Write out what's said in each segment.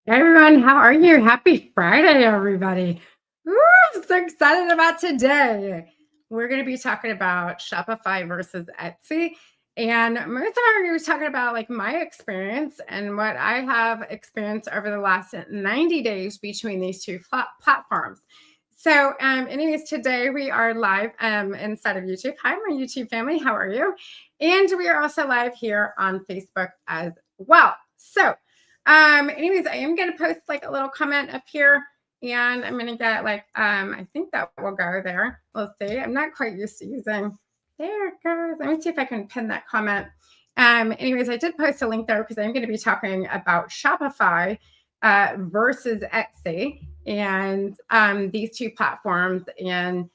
Hey everyone, how are you? Happy Friday, everybody. Woo, I'm so excited about today. We're going to be talking about Shopify versus Etsy. And most of our going to be talking about like my experience and what I have experienced over the last 90 days between these two platforms. So, anyways, today we are live inside of YouTube. Hi, my YouTube family. How are you? And we are also live here on Facebook as well. So, anyways, I am gonna post like a little comment up here, and I'm gonna get like I think that will go there. We'll see. I'm not quite used to using there it goes. Let me see if I can pin that comment. Anyways, I did post a link there because I'm going to be talking about Shopify versus Etsy and these two platforms and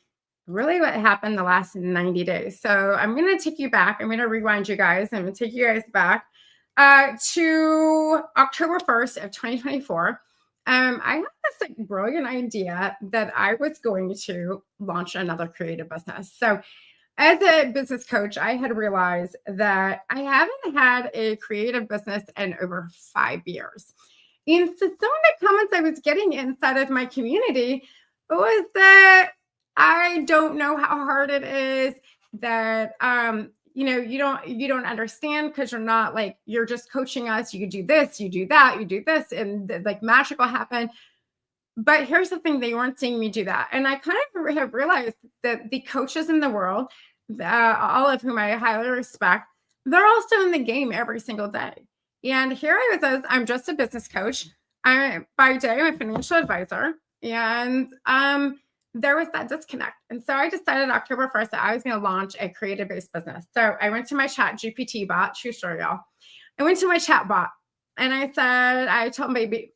really what happened the last 90 days. So I'm going to take you back. I'm going to rewind you guys. I'm going to take you guys back to October 1st of 2024. I had this like brilliant idea that I was going to launch another creative business. So as a business coach, I had realized that I haven't had a creative business in over 5 years. And so some of the comments I was getting inside of my community was that I don't know how hard it is, that you don't understand because you're not like you're just coaching us. You do this, you do that, you do this, and like magic will happen. But here's the thing, they weren't seeing me do that. And I kind of have realized that the coaches in the world, all of whom I highly respect, they're also in the game every single day. And here I was, I'm just a business coach. By day, I'm a financial advisor. And there was that disconnect. And so I decided October 1st that I was going to launch a creative based business. So I went to my chat GPT bot, true story, y'all. I went to my chat bot and I said, I told baby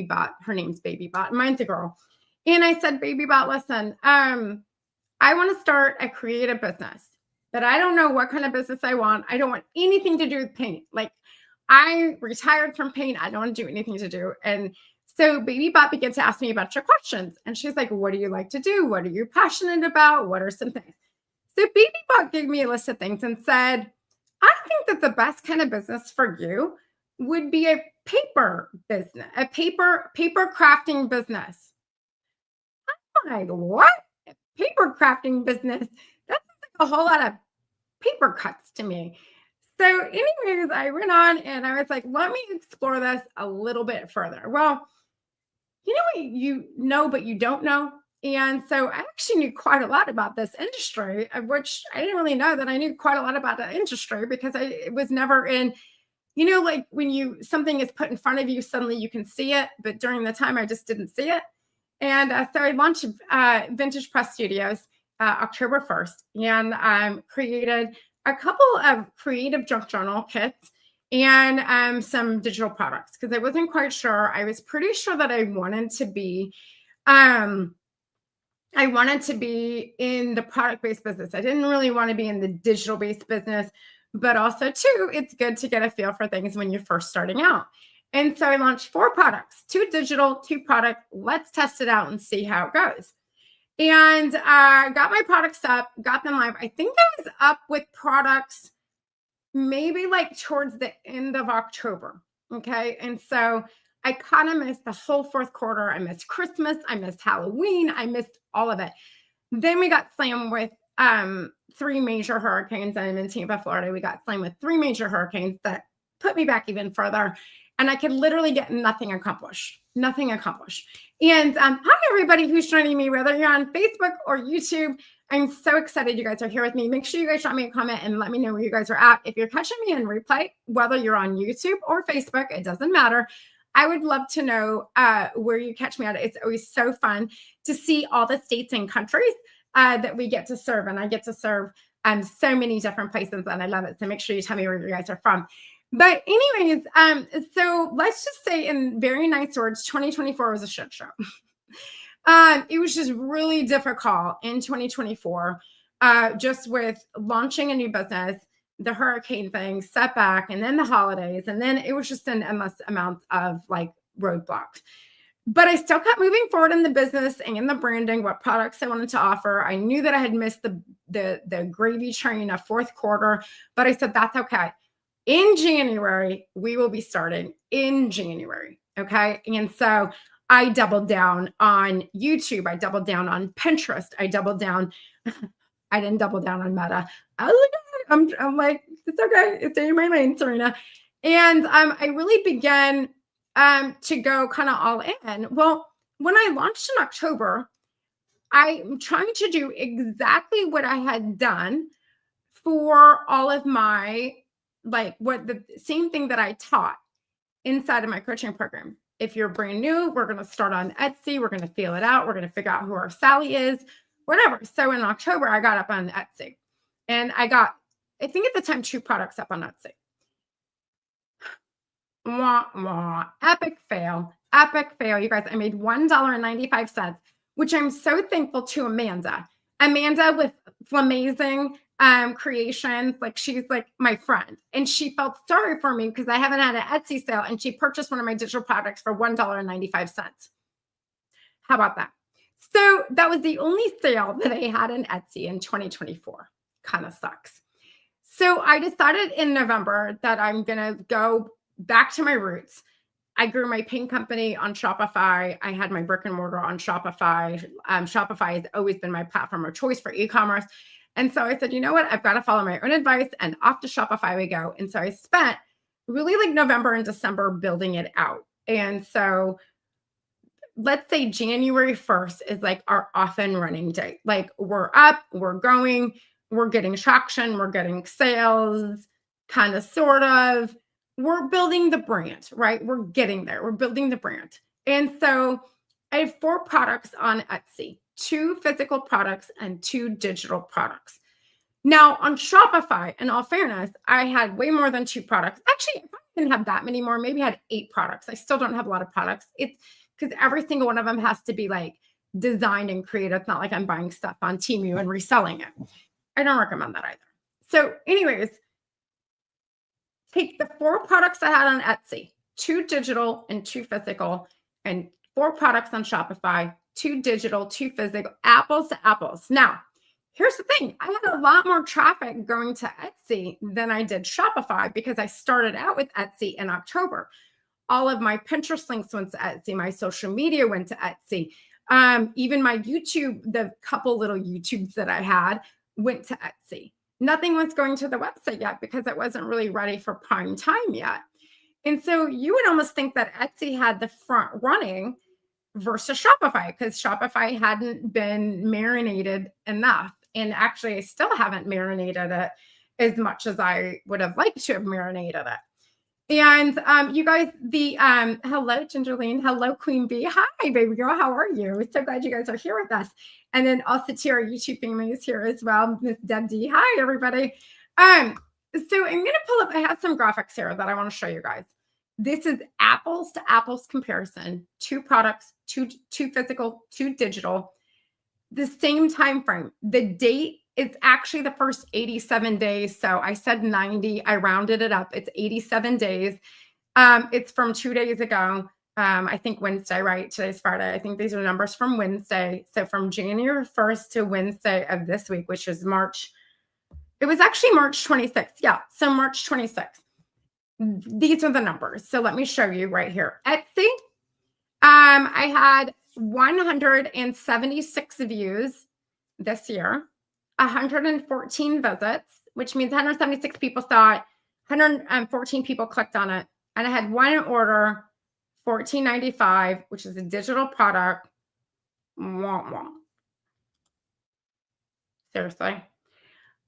bot, her name's baby bot, mine's a girl. And I said, baby bot, listen, I want to start a creative business, but I don't know what kind of business I want. I don't want anything to do with paint. Like I retired from paint. I don't want to do anything to do. And so baby bot began to ask me about your questions. And she's like, what do you like to do? What are you passionate about? What are some things? So baby bot gave me a list of things and said, I think that the best kind of business for you would be a paper business, a paper crafting business. I'm like, what? A paper crafting business? That's like a whole lot of paper cuts to me. So, anyways, I went on and I was like, let me explore this a little bit further. Well, you know what you know, but you don't know. And so I actually knew quite a lot about this industry, of which I didn't really know that I knew quite a lot about the industry because it was never in, like when something is put in front of you, suddenly you can see it. But during the time, I just didn't see it. And so I launched Vintage Press Studios October 1st and created a couple of creative junk journal kits and some digital products because I wasn't quite sure. I was pretty sure that um, I wanted to be in the product-based business. I didn't really want to be in the digital-based business, but also too, it's good to get a feel for things when you're first starting out. And so I launched 4 products, 2 digital, 2 product. Let's test it out and see how it goes. And got my products up, got them live. I think I was up with products maybe like towards the end of October. Okay. And so I kind of missed the whole fourth quarter. I missed Christmas. I missed Halloween. I missed all of it. Then we got slammed with 3 major hurricanes. I'm in Tampa, Florida. We got slammed with 3 major hurricanes that put me back even further. And I could literally get nothing accomplished. Nothing accomplished. And hi, everybody who's joining me, whether you're on Facebook or YouTube. I'm so excited you guys are here with me. Make sure you guys drop me a comment and let me know where you guys are at. If you're catching me in replay, whether you're on YouTube or Facebook, it doesn't matter. I would love to know where you catch me at. It's always so fun to see all the states and countries that we get to serve. And I get to serve so many different places and I love it. So make sure you tell me where you guys are from. But anyways, so let's just say in very nice words, 2024 was a shit show. It was just really difficult in 2024, just with launching a new business, the hurricane thing, setback, and then the holidays. And then it was just an endless amount of like roadblocks. But I still kept moving forward in the business and in the branding, what products I wanted to offer. I knew that I had missed the gravy train of fourth quarter, but I said, that's okay. In January, we will be starting in January. Okay. And so I doubled down on YouTube. I doubled down on Pinterest. I doubled down. I didn't double down on Meta. I was like, I'm like, it's okay. It's in my lane, Serena. And I really began to go kind of all in. Well, when I launched in October, I'm trying to do exactly what I had done for all of my, like, what the same thing that I taught inside of my coaching program. If you're brand new, we're going to start on Etsy. We're going to feel it out. We're going to figure out who our Sally is, whatever. So in October, I got up on Etsy and I got, I think at the time, 2 products up on Etsy. Wah, wah. Epic fail. Epic fail. You guys, I made $1.95, which I'm so thankful to Amanda. Amanda with Flamazing Creations. Like, she's like my friend. And she felt sorry for me because I haven't had an Etsy sale. And she purchased one of my digital products for $1.95. How about that? So that was the only sale that I had in Etsy in 2024. Kind of sucks. So I decided in November that I'm going to go back to my roots. I grew my paint company on Shopify. I had my brick and mortar on Shopify. Shopify has always been my platform of choice for e-commerce. And so I said, you know what? I've got to follow my own advice, and off to Shopify we go. And so I spent really like November and December building it out. And so let's say January 1st is like our off and running day. Like, we're up, we're going, we're getting traction, we're getting sales, kind of, sort of. We're building the brand, right? We're getting there. We're building the brand. And so I have 4 products on Etsy, 2 physical products and 2 digital products. Now on Shopify, in all fairness, I had way more than 2 products. Actually, I didn't have that many more. Maybe I had 8 products. I still don't have a lot of products. It's because every single one of them has to be like designed and created. It's not like I'm buying stuff on Temu and reselling it. I don't recommend that either. So anyways, take the 4 products I had on Etsy, 2 digital and 2 physical, and 4 products on Shopify, 2 digital, 2 physical, apples to apples. Now, here's the thing. I had a lot more traffic going to Etsy than I did Shopify because I started out with Etsy in October. All of my Pinterest links went to Etsy. My social media went to Etsy. Even my YouTube, the couple little YouTubes that I had went to Etsy. Nothing was going to the website yet because it wasn't really ready for prime time yet. And so you would almost think that Etsy had the front running versus Shopify, because Shopify hadn't been marinated enough. And actually, I still haven't marinated it as much as I would have liked to have marinated it. And you guys, the hello, Gingerline. Hello, Queen Bee. Hi, baby girl. How are you? So glad you guys are here with us. And then also to our YouTube family is here as well. Miss Deb D. Hi, everybody. So I'm gonna pull up, I have some graphics here that I want to show you guys. This is apples to apples comparison. 2 products, two physical, 2 digital, the same time frame. The date is actually the first 87 days. So I said 90, I rounded it up. It's 87 days. It's from 2 days ago. I think Wednesday, right? Today's Friday. I think these are numbers from Wednesday. So from January 1st to Wednesday of this week, which is March. It was actually March 26th. Yeah. So March 26th. These are the numbers. So let me show you right here. Etsy. I had 176 views this year, 114 visits, which means 176 people saw it, 114 people clicked on it, and I had 1 order, $14.95, which is a digital product. Wah, wah. Seriously.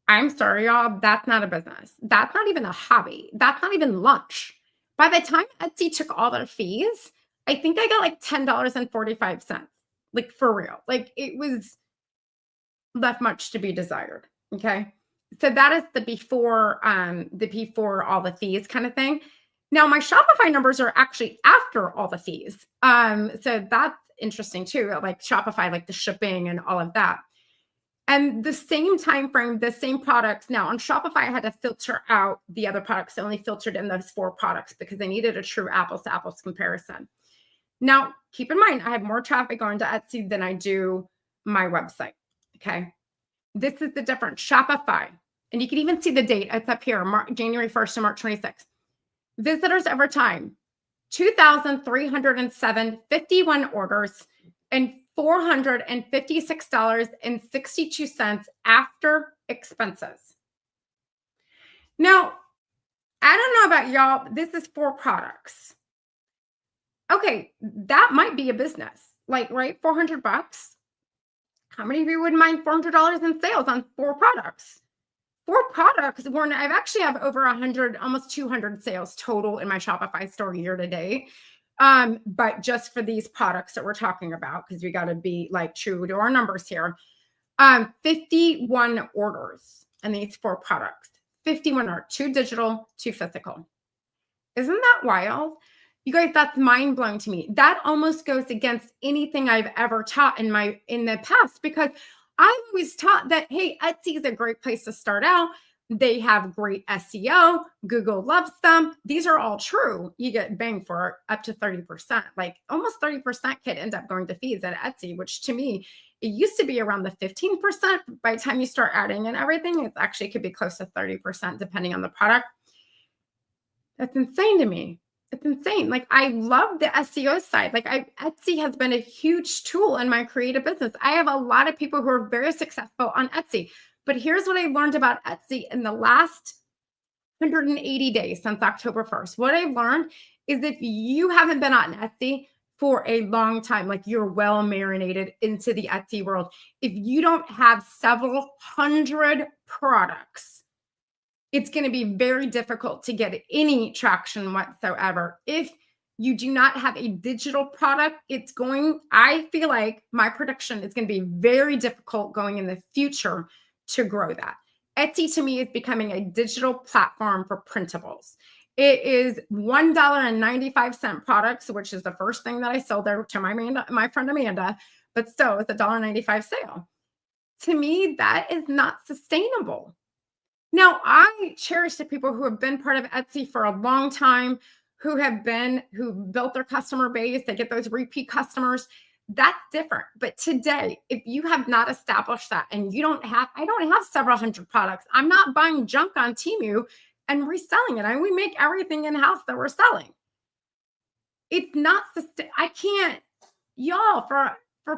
I'm sorry, y'all. That's not a business. That's not even a hobby. That's not even lunch. By the time Etsy took all their fees, I think I got like $10.45. Like, for real. Like, it was left much to be desired. Okay. So that is the before all the fees kind of thing. Now my Shopify numbers are actually after all the fees. So that's interesting too. Like Shopify, like the shipping and all of that. And the same time frame, the same products. Now on Shopify, I had to filter out the other products. I only filtered in those 4 products because I needed a true apples to apples comparison. Now, keep in mind, I have more traffic going to Etsy than I do my website. Okay. This is the difference. Shopify. And you can even see the date. It's up here, January 1st to March 26th. Visitors over time, 2,307, 51 orders, and $456.62 after expenses. Now, I don't know about y'all, but this is 4 products. Okay, that might be a business. Like, right? 400 bucks. How many of you wouldn't mind $400 in sales on 4 products? 4 products, Warren, I've actually have over 100, almost 200 sales total in my Shopify store year to date. But just for these products that we're talking about, because we got to be like true to our numbers here. 51 orders and these 4 products. 51 are 2 digital, 2 physical. Isn't that wild? You guys, that's mind blowing to me. That almost goes against anything I've ever taught in the past, because I've always taught that, hey, Etsy is a great place to start out. They have great SEO. Google loves them. These are all true. You get bang for up to 30%. Like almost 30% could end up going to fees at Etsy, which to me, it used to be around the 15%. By the time you start adding in everything, it actually could be close to 30% depending on the product. That's insane to me. It's insane. Like I love the SEO side. Like Etsy has been a huge tool in my creative business. I have a lot of people who are very successful on Etsy. But here's what I learned about Etsy in the last 180 days since October 1st. What I've learned is if you haven't been on Etsy for a long time, like you're well marinated into the Etsy world, if you don't have several hundred products, it's going to be very difficult to get any traction whatsoever. If you do not have a digital product, I feel like my prediction is going to be very difficult going in the future to grow that. Etsy to me is becoming a digital platform for printables. It is $1.95 products, which is the first thing that I sold there to my friend Amanda, but still it's a $1.95 sale. To me, that is not sustainable. Now, I cherish the people who have been part of Etsy for a long time, who built their customer base, they get those repeat customers. That's different. But today, if you have not established that and I don't have several hundred products. I'm not buying junk on Temu and reselling it. We make everything in-house that we're selling. It's not, I can't, y'all, for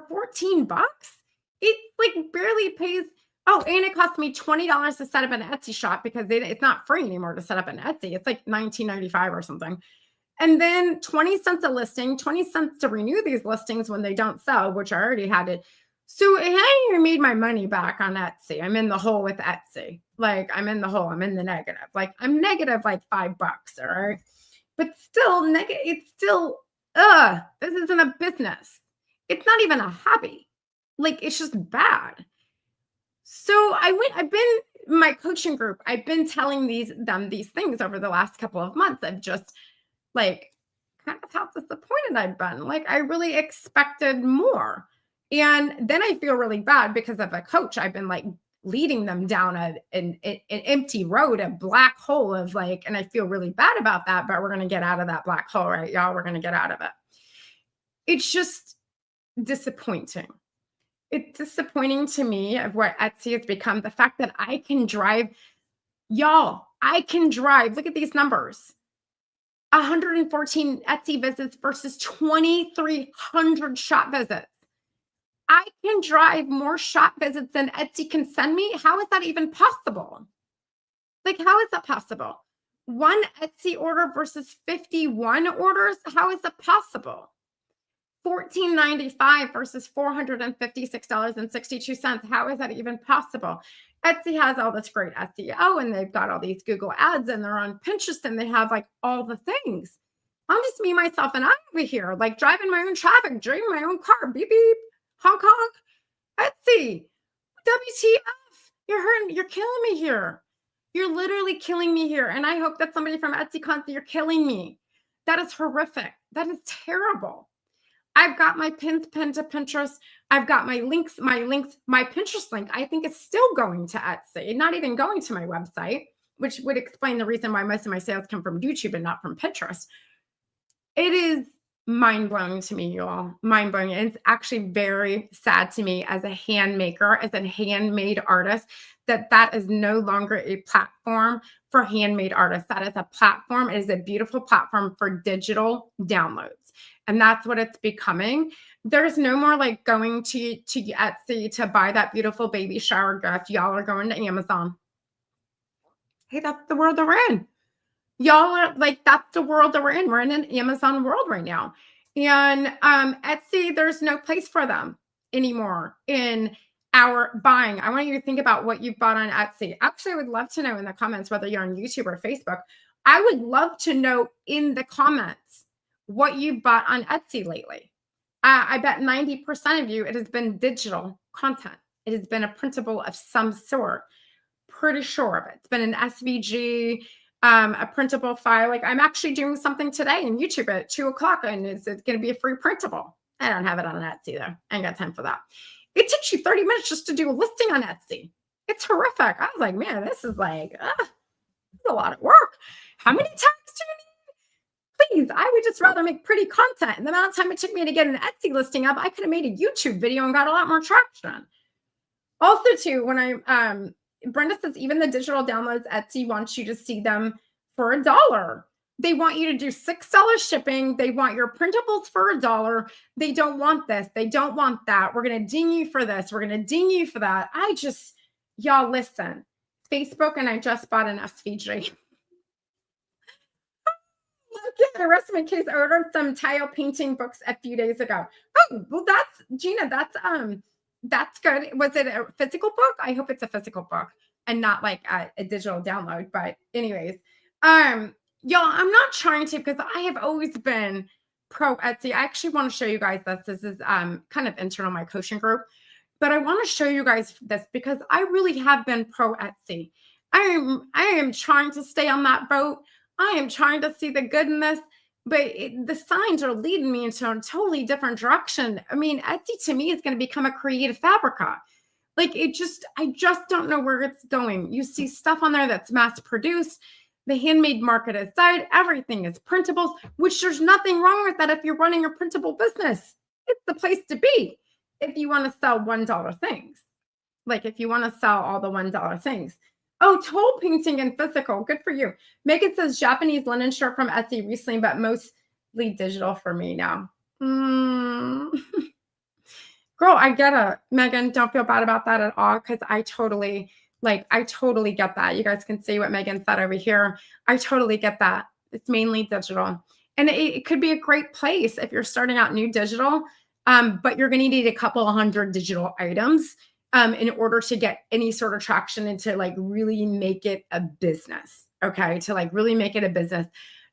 14 bucks, it like barely pays. Oh, and it cost me $20 to set up an Etsy shop because it's not free anymore to set up an Etsy. It's like $19.95 or something. And then 20 cents a listing, 20 cents to renew these listings when they don't sell, which I already had it. So it hadn't even made my money back on Etsy. I'm in the hole with Etsy. Like I'm in the hole. I'm in the negative. Like I'm negative like $5. All right. But still negative. It's still, this isn't a business. It's not even a hobby. Like it's just bad. So I've been in my coaching group. I've been telling them these things over the last couple of months. I've just like kind of how disappointed I've been. Like I really expected more. And then I feel really bad because of a coach. I've been like leading them down an empty road, a black hole of like, and I feel really bad about that, but we're going to get out of that black hole, right, y'all? We're going to get out of it. It's just disappointing. It's disappointing to me of what Etsy has become. The fact that I can drive, y'all, look at these numbers. 114 Etsy visits versus 2,300 shop visits. I can drive more shop visits than Etsy can send me. How is that even possible? Like, how is that possible? One Etsy order versus 51 orders. How is that possible? $14.95 versus $456.62. How is that even possible? Etsy has all this great SEO and they've got all these Google ads and they're on Pinterest and they have like all the things. I'm just me, myself, and I over here, like driving my own traffic, driving my own car, beep, beep, honk, honk. Etsy, WTF, you're killing me here. You're literally killing me here. And I hope that somebody from Etsy content, you're killing me. That is horrific. That is terrible. I've got my pins pinned to Pinterest. I've got my links, my Pinterest link, I think is still going to Etsy, not even going to my website, which would explain the reason why most of my sales come from YouTube and not from Pinterest. It is mind blowing to me, y'all. Mind blowing. And it's actually very sad to me as a hand maker, as a handmade artist, that that is no longer a platform for handmade artists. That is a platform. It is a beautiful platform for digital downloads. And that's what it's becoming. There's no more like going to Etsy to buy that beautiful baby shower gift. Y'all are going to Amazon. Hey, that's the world they're in. Y'all are like, that's the world that we're in. We're in an Amazon world right now. And Etsy, there's no place for them anymore in our buying. I want you to think about what you've bought on Etsy. Actually, I would love to know in the comments, whether you're on YouTube or Facebook. I would love to know in the comments what you bought on Etsy lately. I bet 90% of you, it has been digital content. It has been a printable of some sort. Pretty sure of it. It's been an SVG, a printable file. Like I'm actually doing something today in YouTube at 2:00, and it's going to be a free printable. I don't have it on Etsy though. I ain't got time for that. It takes you 30 minutes just to do a listing on Etsy. It's horrific. I was like, man, this is like, a lot of work. How many tags do you need? Please, I would just rather make pretty content. And the amount of time it took me to get an Etsy listing up, I could have made a YouTube video and got a lot more traction. Also, too, when Brenda says even the digital downloads, Etsy wants you to see them for $1. They want you to do $6 shipping. They want your printables for $1. They don't want this. They don't want that. We're going to ding you for this. We're going to ding you for that. Y'all listen. Facebook and I just bought an SVG. The rest of my case, I ordered some tile painting books a few days ago. Oh, well, Gina, that's good. Was it a physical book? I hope it's a physical book and not like a digital download. But anyways, y'all, I'm not trying to, because I have always been pro Etsy. I actually want to show you guys this. This is kind of internal my coaching group, but I want to show you guys this because I really have been pro Etsy. I am trying to stay on that boat. I am trying to see the good in this, but the signs are leading me into a totally different direction. I mean, Etsy to me is going to become a creative fabrica. Like I just don't know where it's going. You see stuff on there that's mass produced. The handmade market aside, everything is printables, which there's nothing wrong with that if you're running a printable business. It's the place to be if you want to sell $1 things. Like if you want to sell all the $1 things. Oh, toll painting and physical. Good for you. Megan says Japanese linen shirt from Etsy recently, but mostly digital for me now. Girl, I get it. Megan, don't feel bad about that at all because I totally get that. You guys can see what Megan said over here. I totally get that. It's mainly digital. And it could be a great place if you're starting out new digital, but you're going to need a couple of hundred digital items in order to get any sort of traction and to like really make it a business. Okay. To like really make it a business,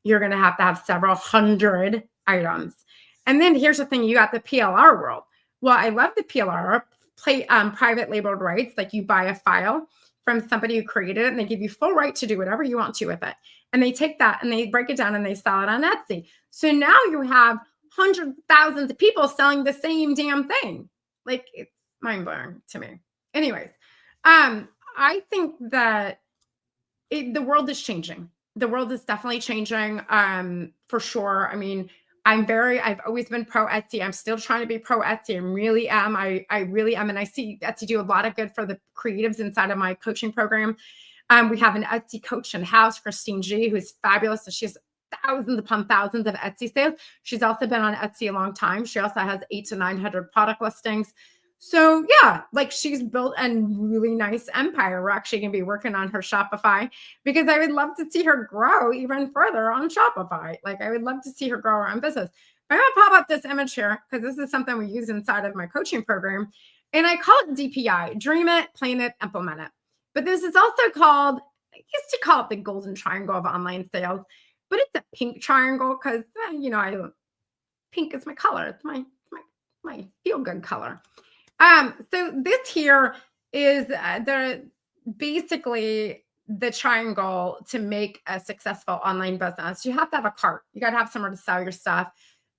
you're going to have several hundred items. And then here's the thing. You got the PLR world. Well, I love the PLR private labeled rights. Like you buy a file from somebody who created it and they give you full right to do whatever you want to with it. And they take that and they break it down and they sell it on Etsy. So now you have hundreds of thousands of people selling the same damn thing. Like it's mind blowing to me. Anyways, I think that the world is changing. The world is definitely changing for sure. I mean, I've always been pro Etsy. I'm still trying to be pro Etsy. I really am. I really am. And I see Etsy do a lot of good for the creatives inside of my coaching program. We have an Etsy coach in house, Christine G, who's fabulous. And she has thousands upon thousands of Etsy sales. She's also been on Etsy a long time. She also has 800 to 900 product listings. So yeah, like she's built a really nice empire. We're actually going to be working on her Shopify because I would love to see her grow even further on Shopify. Like I would love to see her grow her own business. I'm going to pop up this image here because this is something we use inside of my coaching program. And I call it DPI, dream it, plan it, implement it. But this is also called, I used to call it the golden triangle of online sales, but it's a pink triangle because, pink is my color. It's my feel-good color. So this here is basically the triangle to make a successful online business. You have to have a cart. You got to have somewhere to sell your stuff.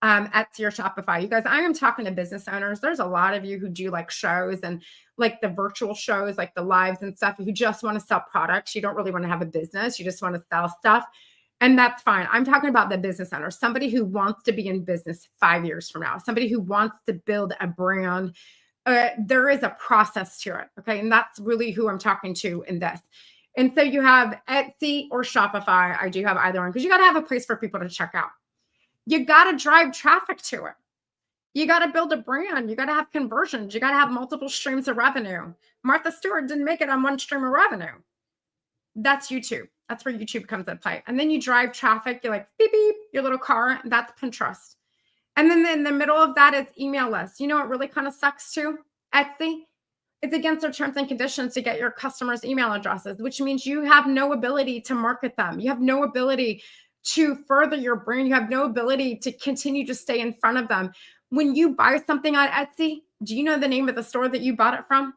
Etsy or Shopify. You guys, I am talking to business owners. There's a lot of you who do like shows and like the virtual shows, like the lives and stuff, who just want to sell products. You don't really want to have a business. You just want to sell stuff. And that's fine. I'm talking about the business owner, somebody who wants to be in business 5 years from now, somebody who wants to build a brand. There is a process to it. Okay. And that's really who I'm talking to in this. And so you have Etsy or Shopify. I do have either one because you got to have a place for people to check out. You got to drive traffic to it. You got to build a brand. You got to have conversions. You got to have multiple streams of revenue. Martha Stewart didn't make it on one stream of revenue. That's YouTube. That's where YouTube comes into play. And then you drive traffic. You're like, beep, beep, your little car. That's Pinterest. And then in the middle of that is email lists. You know what really kind of sucks too? Etsy. It's against their terms and conditions to get your customers' email addresses, which means you have no ability to market them. You have no ability to further your brand. You have no ability to continue to stay in front of them. When you buy something on Etsy, do you know the name of the store that you bought it from?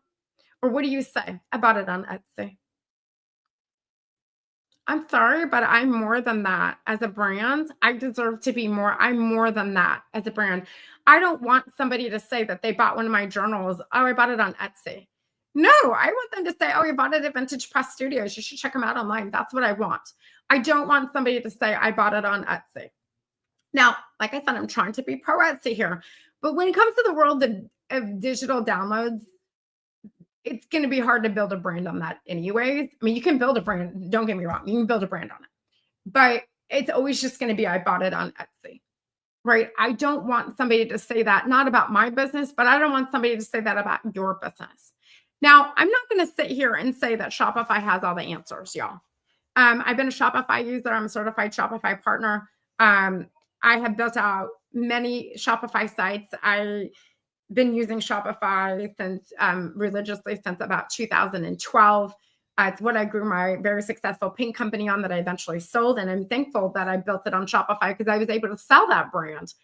Or what do you say? I bought it on Etsy. I'm sorry, but I'm more than that as a brand. I deserve to be more. I'm more than that as a brand. I don't want somebody to say that they bought one of my journals. Oh, I bought it on Etsy. No, I want them to say, oh, you bought it at Vintage Press Studios. You should check them out online. That's what I want. I don't want somebody to say, I bought it on Etsy. Now, like I said, I'm trying to be pro Etsy here. But when it comes to the world of digital downloads, it's going to be hard to build a brand on that anyways. I mean, you can build a brand. Don't get me wrong. You can build a brand on it, but it's always just going to be, I bought it on Etsy, right? I don't want somebody to say that, not about my business, but I don't want somebody to say that about your business. Now, I'm not going to sit here and say that Shopify has all the answers, y'all. I've been a Shopify user. I'm a certified Shopify partner. I have built out many Shopify sites. Been using Shopify since religiously since about 2012. It's what I grew my very successful paint company on that I eventually sold. And I'm thankful that I built it on Shopify because I was able to sell that brand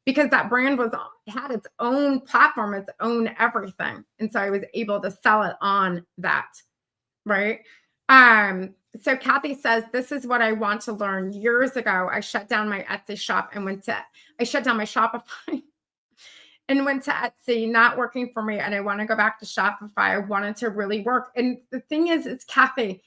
because that brand had its own platform, its own everything. And so I was able to sell it on that. Right. So Kathy says, this is what I want to learn. Years ago, I shut down my Etsy shop and I shut down my Shopify and went to Etsy, not working for me. And I want to go back to Shopify. I wanted to really work. And the thing is, it's Kathy,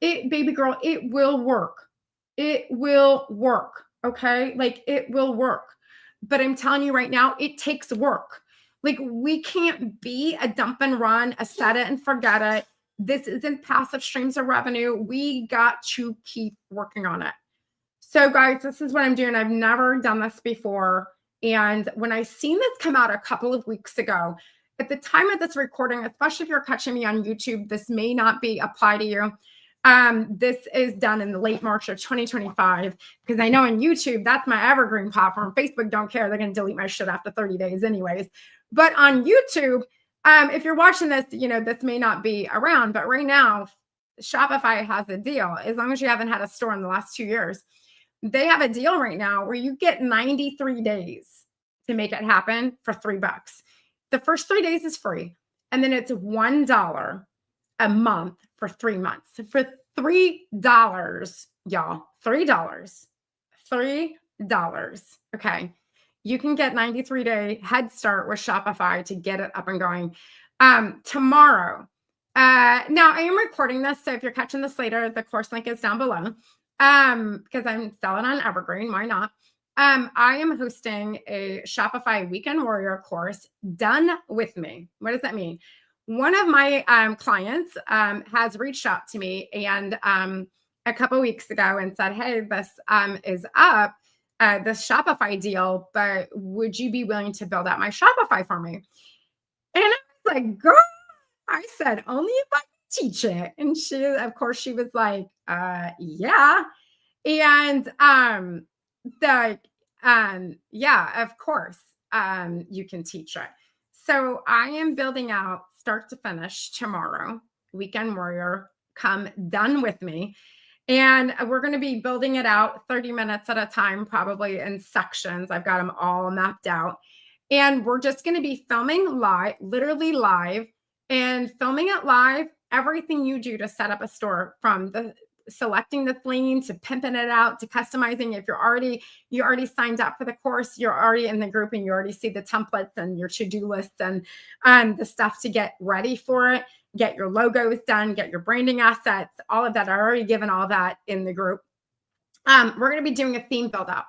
baby girl, it will work. It will work. Okay. Like it will work. But I'm telling you right now, it takes work. Like we can't be a dump and run, a set it and forget it. This isn't passive streams of revenue. We got to keep working on it. So guys, this is what I'm doing. I've never done this before. And when I seen this come out a couple of weeks ago, at the time of this recording, especially if you're catching me on YouTube, this may not be applied to you. This is done in the late March of 2025 because I know on YouTube, that's my evergreen platform. Facebook don't care. They're going to delete my shit after 30 days anyways. But on YouTube, if you're watching this, this may not be around. But right now, Shopify has a deal. As long as you haven't had a store in the last 2 years, they have a deal right now where you get 93 days to make it happen for $3. The first 3 days is free. And then it's $1 a month for 3 months. For $3, y'all, $3. Okay. You can get 93-day head start with Shopify to get it up and going. Tomorrow. Now I am recording this. So if you're catching this later, the course link is down below. Because I'm selling on Evergreen. Why not? I am hosting a Shopify Weekend Warrior course done with me. What does that mean? One of my clients has reached out to me and a couple weeks ago and said, hey, this is up, this Shopify deal, but would you be willing to build out my Shopify for me? And I was like, girl, I said, only if I can teach it. And she, of course, she was like, yeah. And yeah, of course, you can teach it. So I am building out start to finish tomorrow, Weekend Warrior, come done with me. And we're going to be building it out 30 minutes at a time, probably in sections. I've got them all mapped out. And we're just going to be filming live, literally live, and filming it live, everything you do to set up a store, from the selecting the theme to pimping it out to customizing. If you already signed up for the course, you're already in the group and you already see the templates and your to-do list and the stuff to get ready for it, get your logos done, get your branding assets, all of that. I already given all that in the group. We're going to be doing a theme build up.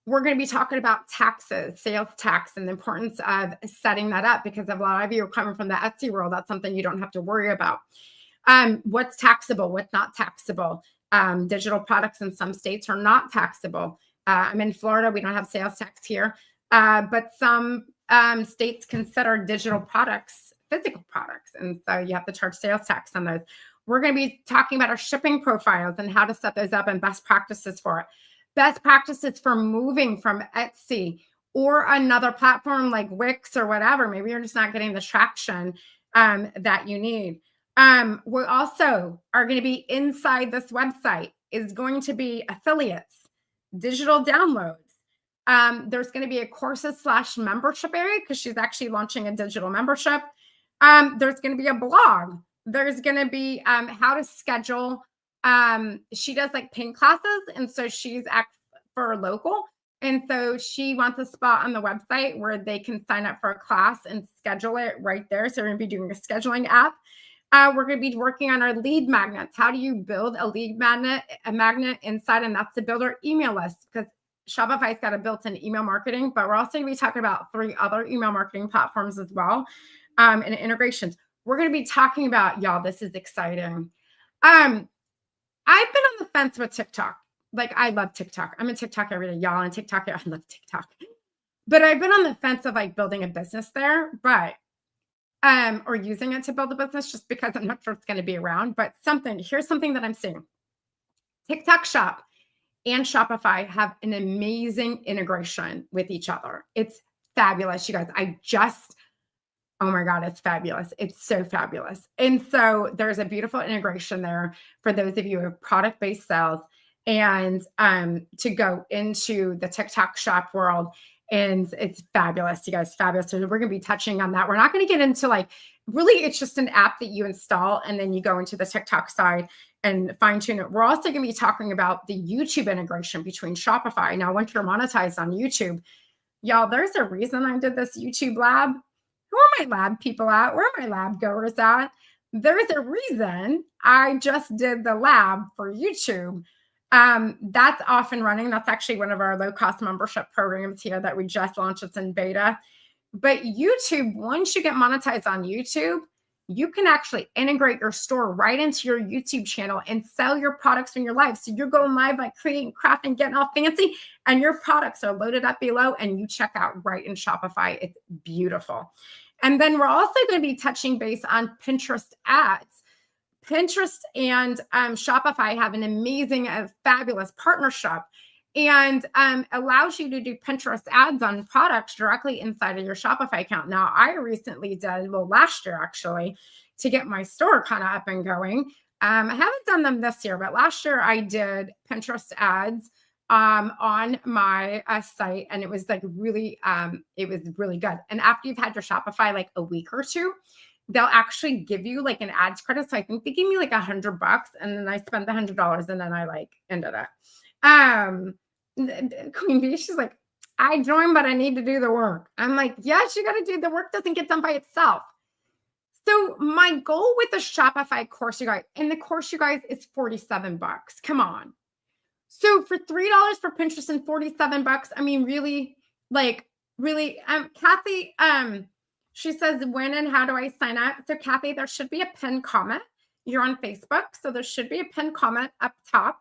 We're going to be talking about taxes, sales tax, and the importance of setting that up because a lot of you are coming from the Etsy world. That's something you don't have to worry about. What's taxable, what's not taxable. Digital products in some states are not taxable. I'm in Florida. We don't have sales tax here. But some states consider digital products physical products. And so you have to charge sales tax on those. We're going to be talking about our shipping profiles and how to set those up and best practices for it. Best practices for moving from Etsy or another platform like Wix or whatever. Maybe you're just not getting the traction that you need. We also are going to be inside this website is going to be affiliates, digital downloads. There's going to be a courses/membership area because she's actually launching a digital membership. There's going to be a blog. There's going to be how to schedule. She does like paint classes, and so she's for local. And so she wants a spot on the website where they can sign up for a class and schedule it right there. So we're going to be doing a scheduling app. We're going to be working on our lead magnets. How do you build a lead magnet inside? And that's to build our email list because Shopify's got a built-in email marketing, but we're also going to be talking about 3 other email marketing platforms as well and integrations. We're going to be talking about, y'all, this is exciting. I've been on the fence with TikTok. Like, I love TikTok. I'm in TikTok every day, y'all. On TikTok, I love TikTok. But I've been on the fence of like building a business there, but or using it to build a business just because I'm not sure it's going to be around. But here's something that I'm seeing. TikTok Shop and Shopify have an amazing integration with each other. It's fabulous, you guys. Oh my God, it's fabulous. It's so fabulous. And so there's a beautiful integration there for those of you who have product-based sales and to go into the TikTok Shop world. And it's fabulous, you guys, fabulous. So we're going to be touching on that. We're not going to get into like, really, it's just an app that you install and then you go into the TikTok side and fine tune it. We're also going to be talking about the YouTube integration between Shopify. Now, once you're monetized on YouTube, y'all, there's a reason I did this YouTube lab. Who are my lab people at? Where are my lab goers at? There's a reason I just did the lab for YouTube. That's off and running. That's actually one of our low-cost membership programs here that we just launched. It's in beta. But YouTube, once you get monetized on YouTube, you can actually integrate your store right into your YouTube channel and sell your products in your live. So you're going live, like creating, crafting, getting all fancy, and your products are loaded up below and you check out right in Shopify. It's beautiful. And then we're also going to be touching base on Pinterest ads. Pinterest and Shopify have an amazing, fabulous partnership and allows you to do Pinterest ads on products directly inside of your Shopify account. Now, I recently did, last year actually, to get my store kind of up and going. I haven't done them this year, but last year I did Pinterest ads on my site, and it was like really, it was really good. And after you've had your Shopify like a week or two, they'll actually give you like an ads credit. So I think they gave me like $100 and then I spent the $100 and then I like ended it. Queen Bee, she's like, I joined, but I need to do the work. I'm like, yes, you got to do the work. Doesn't get done by itself. So my goal with the Shopify course, you guys, and the course, you guys, is $47. Come on. So for $3 for Pinterest and $47, I mean, really, Kathy, she says, when and how do I sign up? So Kathy, there should be a pinned comment. You're on Facebook. So there should be a pinned comment up top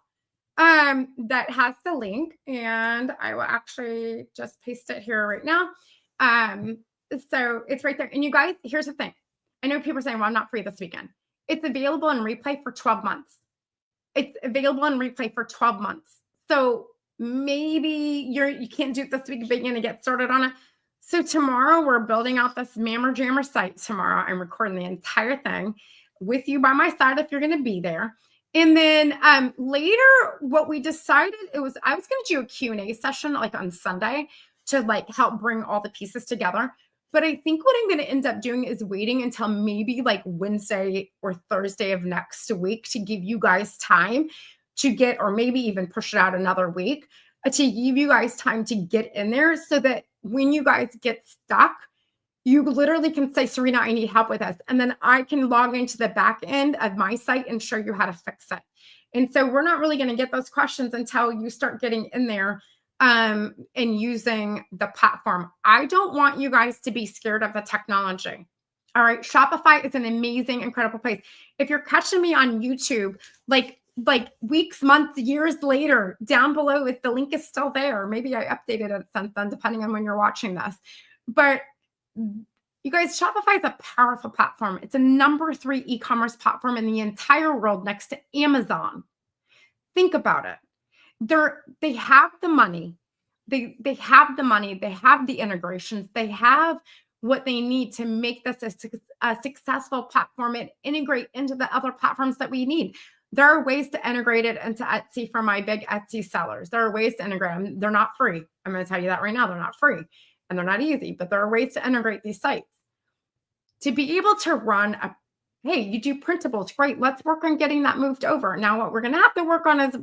that has the link. And I will actually just paste it here right now. So it's right there. And you guys, here's the thing. I know people are saying, well, I'm not free this weekend. It's available in replay for 12 months. It's available in replay for 12 months. So maybe you can't do it this week, but you're going to get started on it. So tomorrow we're building out this Mammer Jammer site tomorrow. I'm recording the entire thing with you by my side if you're going to be there. And then later what we decided I was going to do a Q&A session like on Sunday to like help bring all the pieces together. But I think what I'm going to end up doing is waiting until maybe like Wednesday or Thursday of next week to give you guys time to get, or maybe even push it out another week to give you guys time to get in there so that when you guys get stuck, you literally can say, Serena, I need help with this. And then I can log into the back end of my site and show you how to fix it. And so we're not really going to get those questions until you start getting in there and using the platform. I don't want you guys to be scared of the technology. All right. Shopify is an amazing, incredible place. If you're catching me on YouTube, like weeks, months, years later, down below, if the link is still there, maybe I updated it since then, depending on when you're watching this. But you guys, Shopify is a powerful platform. It's a number 3 e-commerce platform in the entire world next to Amazon. Think about it. They have the money. They have the money. They have the integrations. They have what they need to make this a successful platform and integrate into the other platforms that we need. There are ways to integrate it into Etsy for my big Etsy sellers. There are ways to integrate them. They're not free. I'm going to tell you that right now. They're not free and they're not easy, but there are ways to integrate these sites. To be able to run hey, you do printables, great. Let's work on getting that moved over. Now, what we're going to have to work on is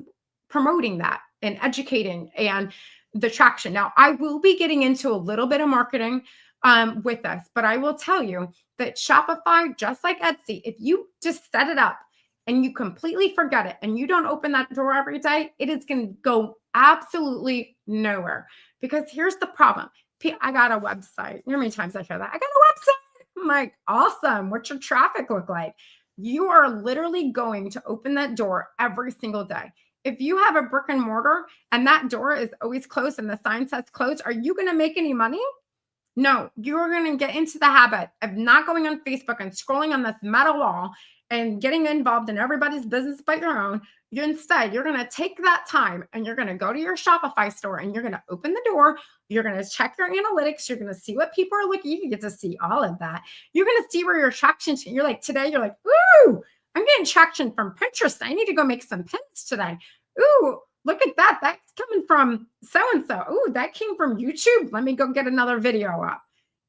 promoting that and educating and the traction. Now, I will be getting into a little bit of marketing with this, but I will tell you that Shopify, just like Etsy, if you just set it up and you completely forget it and you don't open that door every day, it is going to go absolutely nowhere. Because here's the problem. I got a website. You know how many times I hear that? I got a website. I'm like, awesome. What's your traffic look like? You are literally going to open that door every single day. If you have a brick and mortar and that door is always closed and the sign says closed, are you going to make any money? No, you're going to get into the habit of not going on Facebook and scrolling on this metal wall and getting involved in everybody's business but your own. Instead, you're going to take that time and you're going to go to your Shopify store and you're going to open the door. You're going to check your analytics. You're going to see what people are looking. You get to see all of that. You're going to see where your traction. You're like, today, you're like, ooh, I'm getting traction from Pinterest. I need to go make some pins today. Ooh, look at that. That's coming from so-and-so. Ooh, that came from YouTube. Let me go get another video up.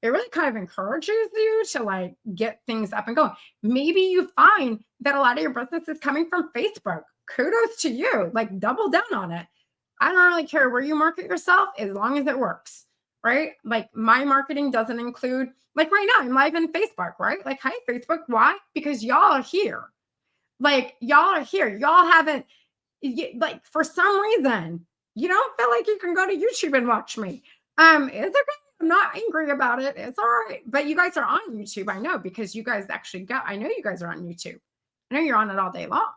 It really kind of encourages you to like get things up and going. Maybe you find that a lot of your business is coming from Facebook. Kudos to you. Like double down on it. I don't really care where you market yourself as long as it works, right? Like my marketing doesn't include, like right now, I'm live in Facebook, right? Like, hi, Facebook. Why? Because y'all are here. Like y'all are here. Y'all haven't, like for some reason, you don't feel like you can go to YouTube and watch me. It's okay. I'm not angry about it. It's all right. But you guys are on YouTube. I know because you guys actually I know you guys are on YouTube. I know you're on it all day long.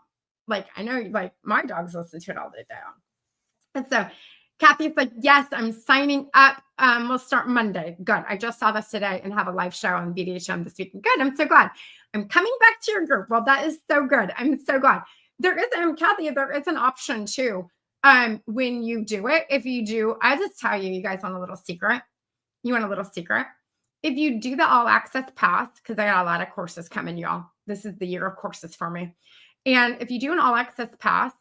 Like I know like my dogs listen to it all day long. And so Kathy's like, yes, I'm signing up. We'll start Monday. Good. I just saw this today and have a live show on BDHM this week. Good. I'm so glad. I'm coming back to your group. Well, that is so good. I'm so glad. There is, Kathy, there is an option too. When you do it, if you do, I just tell you, you guys want a little secret. You want a little secret? If you do the all access pass, because I got a lot of courses coming, y'all. This is the year of courses for me. And if you do an all access pass,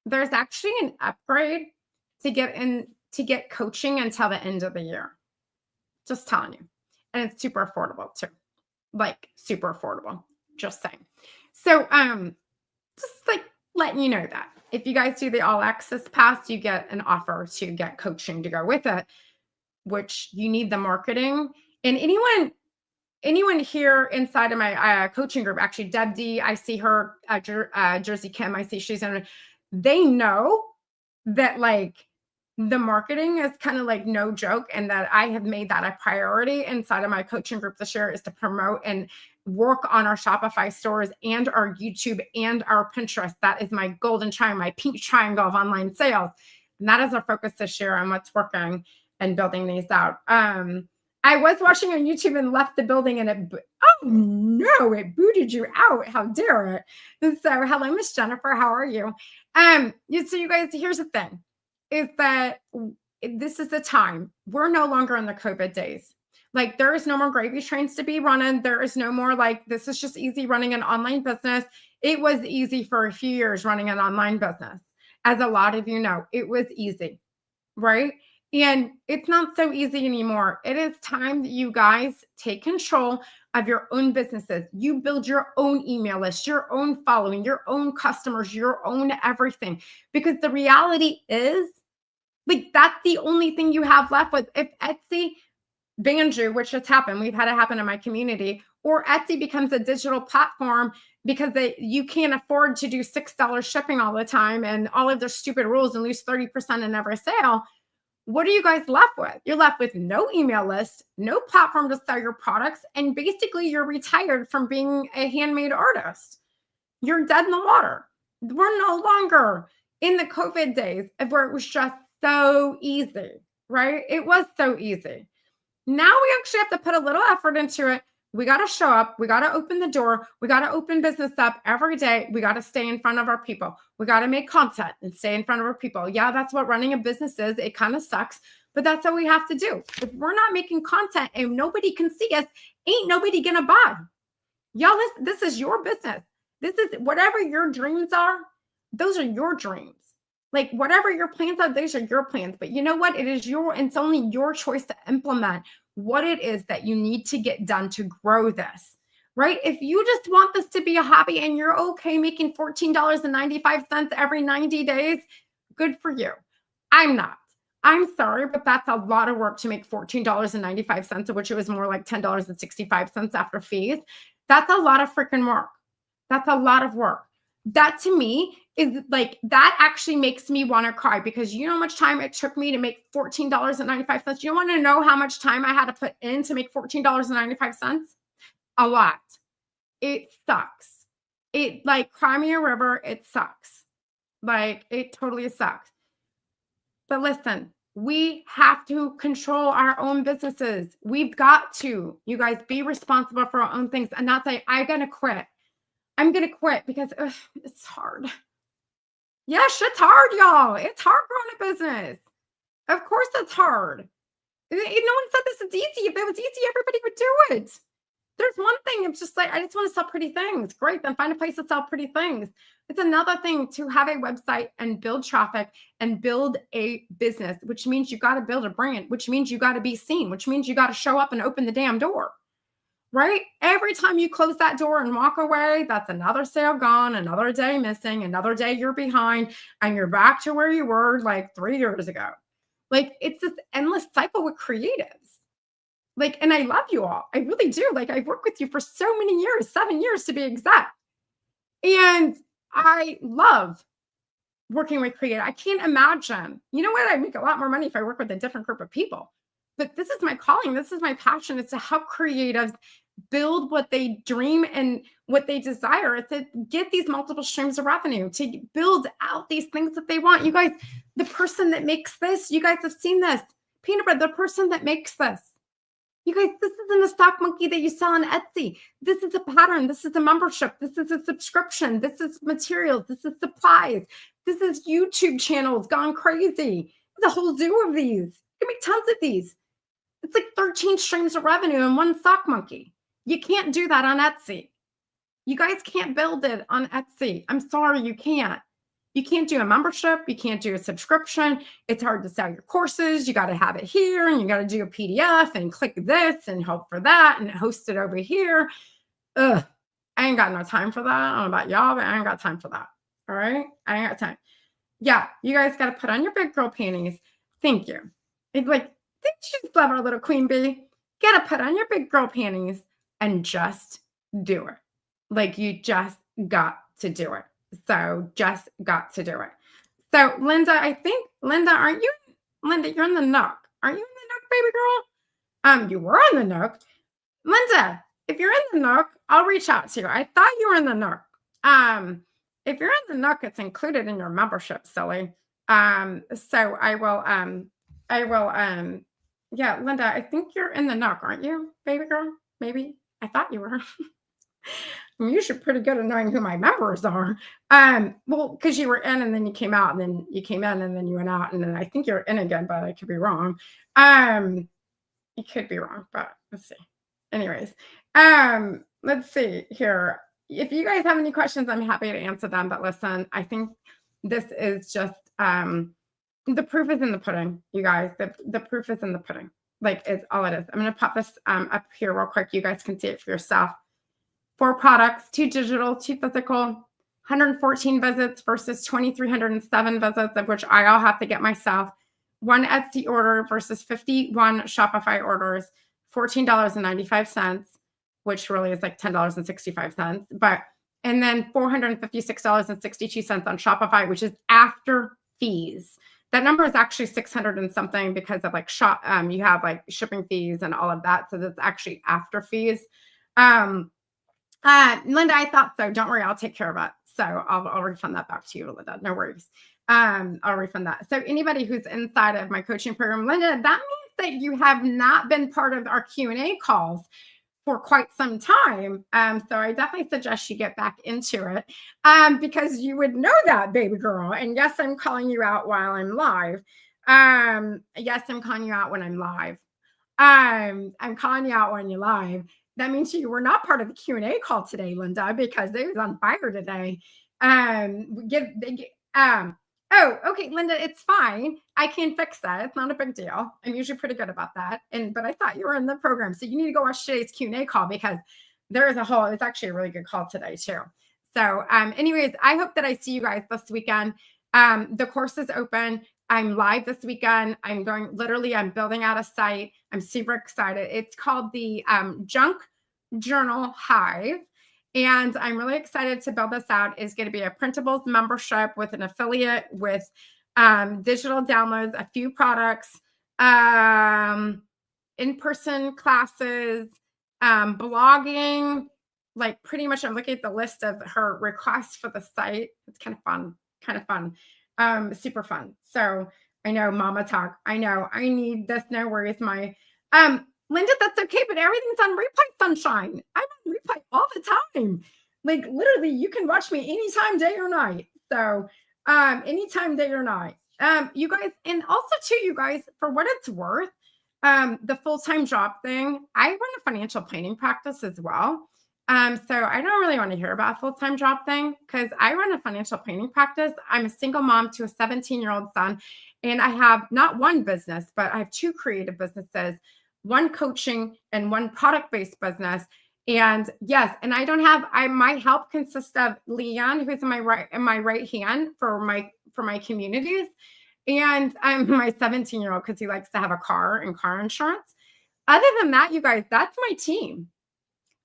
there's actually an upgrade to get coaching until the end of the year. Just telling you. And it's super affordable too. Like super affordable. Just saying. So just like letting you know that. If you guys do the all access pass, you get an offer to get coaching to go with it, which you need the marketing. And anyone here inside of my coaching group, actually Deb D, I see her, Jersey Kim, I see she's in it. They know that like the marketing is kind of like no joke, and that I have made that a priority inside of my coaching group this year is to promote and work on our Shopify stores and our YouTube and our Pinterest. That is my golden triangle, my pink triangle of online sales. And that is our focus this year on what's working and building these out. I was watching on YouTube and left the building and it booted you out. How dare it? And so hello, Miss Jennifer. How are you? So you guys, here's the thing is that this is the time. We're no longer in the COVID days. Like there is no more gravy trains to be running. There is no more like, this is just easy running an online business. It was easy for a few years running an online business. As a lot of you know, it was easy, right? And it's not so easy anymore. It is time that you guys take control of your own businesses. You build your own email list, your own following, your own customers, your own everything. Because the reality is, like, that's the only thing you have left with. If Etsy bans you, which has happened, we've had it happen in my community, or Etsy becomes a digital platform because you can't afford to do $6 shipping all the time and all of their stupid rules and lose 30% in every sale. What are you guys left with? You're left with no email list, no platform to sell your products, and basically you're retired from being a handmade artist. You're dead in the water. We're no longer in the COVID days where it was just so easy, right? It was so easy. Now we actually have to put a little effort into it. We got to show up. We got to open the door. We got to open business up every day. We got to stay in front of our people. We got to make content and stay in front of our people. Yeah, that's what running a business is. It kind of sucks, but that's what we have to do. If we're not making content and nobody can see us, ain't nobody going to buy. Y'all, this is your business. This is whatever your dreams are. Those are your dreams. Like whatever your plans are, those are your plans. But you know what? It's only your choice to implement what it is that you need to get done to grow this, right? If you just want this to be a hobby and you're okay making $14.95 every 90 days, good for you. I'm not. I'm sorry, but that's a lot of work to make $14.95, of which it was more like $10.65 after fees. That's a lot of freaking work. That's a lot of work. That to me is like, that actually makes me want to cry, because you know how much time it took me to make $14.95. You want to know how much time I had to put in to make $14.95? A lot. It sucks. It like, cry me a river. It sucks. Like, it totally sucks. But listen, we have to control our own businesses. We've got to, you guys, be responsible for our own things and not say, I'm going to quit. I'm going to quit because it's hard. Yeah, shit's hard, y'all. It's hard growing a business. Of course it's hard. No one said this is easy. If it was easy, everybody would do it. There's one thing, it's just like, I just want to sell pretty things. Great, then find a place to sell pretty things. It's another thing to have a website and build traffic and build a business, which means you got to build a brand, which means you got to be seen, which means you got to show up and open the damn door. Right? Every time you close that door and walk away, that's another sale gone, another day missing, another day you're behind, and you're back to where you were like 3 years ago. Like, it's this endless cycle with creatives. Like, and I love you all. I really do. Like, I've worked with you for so many years, 7 years to be exact. And I love working with creative. I can't imagine. You know what? I make a lot more money if I work with a different group of people. But this is my calling. This is my passion. It's to help creatives build what they dream and what they desire. It's to get these multiple streams of revenue, to build out these things that they want. You guys, the person that makes this, you guys have seen this. Peanut butter, the person that makes this. You guys, this isn't a stock monkey that you sell on Etsy. This is a pattern. This is a membership. This is a subscription. This is materials. This is supplies. This is YouTube channels gone crazy. There's a whole zoo of these. You can make tons of these. It's like 13 streams of revenue in one stock monkey. You can't do that on Etsy. You guys can't build it on Etsy. I'm sorry, you can't. You can't do a membership. You can't do a subscription. It's hard to sell your courses. You got to have it here, and you got to do a PDF and click this and hope for that and host it over here. Ugh, I ain't got no time for that. I don't know about y'all, but I ain't got time for that. All right? I ain't got time. Yeah, you guys got to put on your big girl panties. Thank you. It's like, didn't you just love our little queen bee? Got to put on your big girl panties and just do it. Like, you just got to do it. So just got to do it. So Linda, aren't you? Linda, you're in the Nook. Aren't you in the Nook, baby girl? You were in the Nook. Linda, if you're in the Nook, I'll reach out to you. I thought you were in the Nook. If you're in the Nook, it's included in your membership, silly. So I will, yeah, Linda, I think you're in the Nook, aren't you, baby girl? Maybe. I thought you were. I'm usually pretty good at knowing who my members are. Well, because you were in and then you came out, and then you came in and then you went out, and then I think you're in again, but I could be wrong. You could be wrong, but let's see. Anyways, let's see here. If you guys have any questions, I'm happy to answer them. But listen, I think this is just the proof is in the pudding, you guys. The proof is in the pudding. Like, it's all it is. I'm going to pop this up here real quick. You guys can see it for yourself. 4 products, 2 digital, 2 physical, 114 visits versus 2,307 visits, of which I all have to get myself. 1 Etsy order versus 51 Shopify orders, $14.95, which really is like $10.65. But and then $456.62 on Shopify, which is after fees. That number is actually 600 and something because of like you have like shipping fees and all of that. So that's actually after fees. Linda, I thought so. Don't worry, I'll take care of it. So I'll refund that back to you, Linda. No worries. I'll refund that. So anybody who's inside of my coaching program, Linda, that means that you have not been part of our Q&A calls for quite some time. So I definitely suggest you get back into it because you would know that, baby girl. And yes, I'm calling you out while I'm live. Yes, I'm calling you out when I'm live. I'm calling you out when you're live. That means you were not part of the Q&A call today, Linda, because they was on fire today. Oh, okay, Linda, it's fine. I can fix that. It's not a big deal. I'm usually pretty good about that. But I thought you were in the program, so you need to go watch today's Q&A call because it's actually a really good call today too. So, anyways, I hope that I see you guys this weekend. The course is open. I'm live this weekend. I'm building out a site. I'm super excited. It's called the Junk Journal Hive. And I'm really excited to build this out. It's going to be a printables membership with an affiliate with digital downloads, a few products, in-person classes, blogging, like pretty much I'm looking at the list of her requests for the site. It's kind of fun. Super fun. So I know Mama Talk. I know I need this. No worries. Linda, that's okay, but everything's on replay, sunshine. I'm on replay all the time. Like literally, you can watch me anytime, day or night. So anytime, day or night. You guys, and also too, you guys, for what it's worth, the full-time job thing, I run a financial planning practice as well. So I don't really want to hear about a full-time job thing because I run a financial planning practice. I'm a single mom to a 17-year-old son, and I have not one business, but I have two creative businesses, one coaching and one product-based business. And yes, and my help consists of Leon, who's in my right hand for my communities, and I'm my 17-year-old because he likes to have a car and car insurance. Other than that, you guys, that's my team.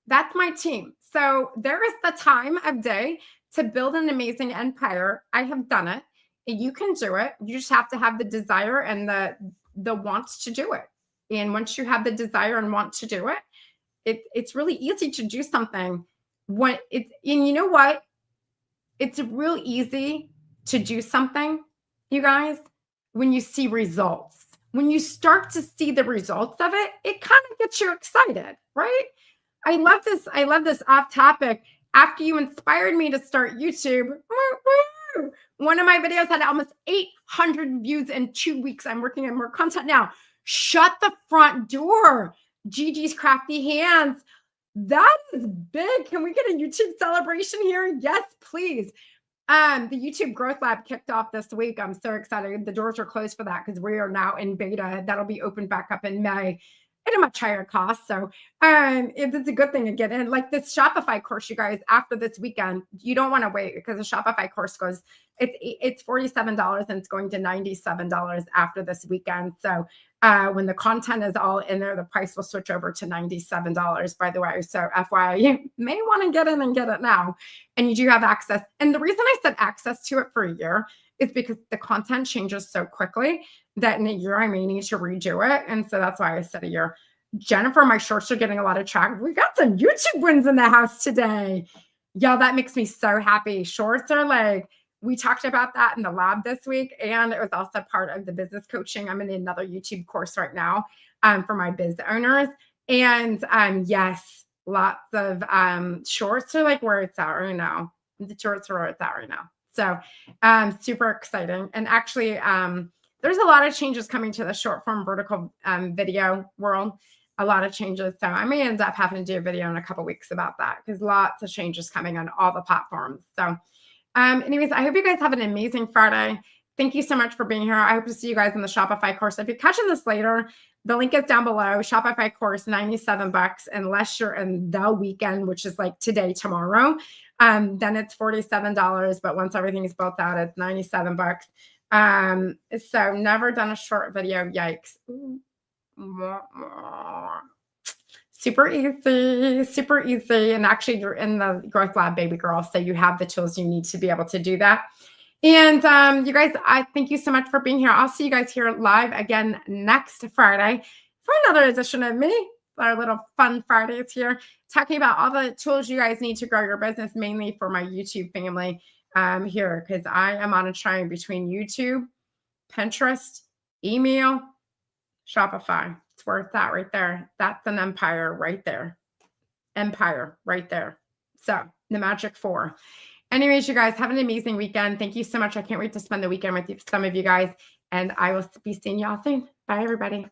That's my team. So there is the time of day to build an amazing empire. I have done it. You can do it. You just have to have the desire and the wants to do it. And once you have the desire and want to do it, it's really easy to do something. And you know what? It's real easy to do something, you guys, when you see results. When you start to see the results of it, it kind of gets you excited, right? I love this off topic. After you inspired me to start YouTube, one of my videos had almost 800 views in 2 weeks. I'm working on more content now. Shut the front door. Gigi's crafty hands. That is big. Can we get a YouTube celebration here? Yes, please. The YouTube Growth Lab kicked off this week. I'm so excited. The doors are closed for that because we are now in beta. That'll be opened back up in May at a much higher cost. So it's a good thing to get in. Like this Shopify course, you guys, after this weekend, you don't want to wait because the Shopify course it's $47 and it's going to $97 after this weekend. So when the content is all in there, the price will switch over to $97, by the way. So FYI, you may want to get in and get it now. And you do have access. And the reason I said access to it for a year is because the content changes so quickly that in a year I may need to redo it. And so that's why I said a year. Jennifer, my shorts are getting a lot of traction. We got some YouTube wins in the house today. Y'all, that makes me so happy. Shorts are like, we talked about that in the lab this week, and it was also part of the business coaching. I'm in another YouTube course right now for my biz owners. And yes, lots of shorts are like where it's at right now. The shorts are where it's at right now. So super exciting. And actually, there's a lot of changes coming to the short form vertical video world. A lot of changes. So I may end up having to do a video in a couple weeks about that because lots of changes coming on all the platforms. So anyways, I hope you guys have an amazing Friday. Thank you so much for being here. I hope to see you guys in the Shopify course. If you're catching this later, the link is down below. Shopify course, $97 unless you're in the weekend, which is like today, tomorrow. Then it's $47. But once everything is built out, it's $97. So never done a short video. Yikes. Super easy, super easy. And actually, you're in the growth lab, baby girl. So you have the tools you need to be able to do that. And you guys, I thank you so much for being here. I'll see you guys here live again next Friday for another edition of me. Our little fun Fridays here, talking about all the tools you guys need to grow your business, mainly for my YouTube family here, because I am on a train between YouTube, Pinterest, email, Shopify. It's worth that right there. That's an empire right there. Empire right there. So the magic four. Anyways, you guys have an amazing weekend. Thank you so much. I can't wait to spend the weekend with some of you guys. And I will be seeing y'all soon. Bye, everybody.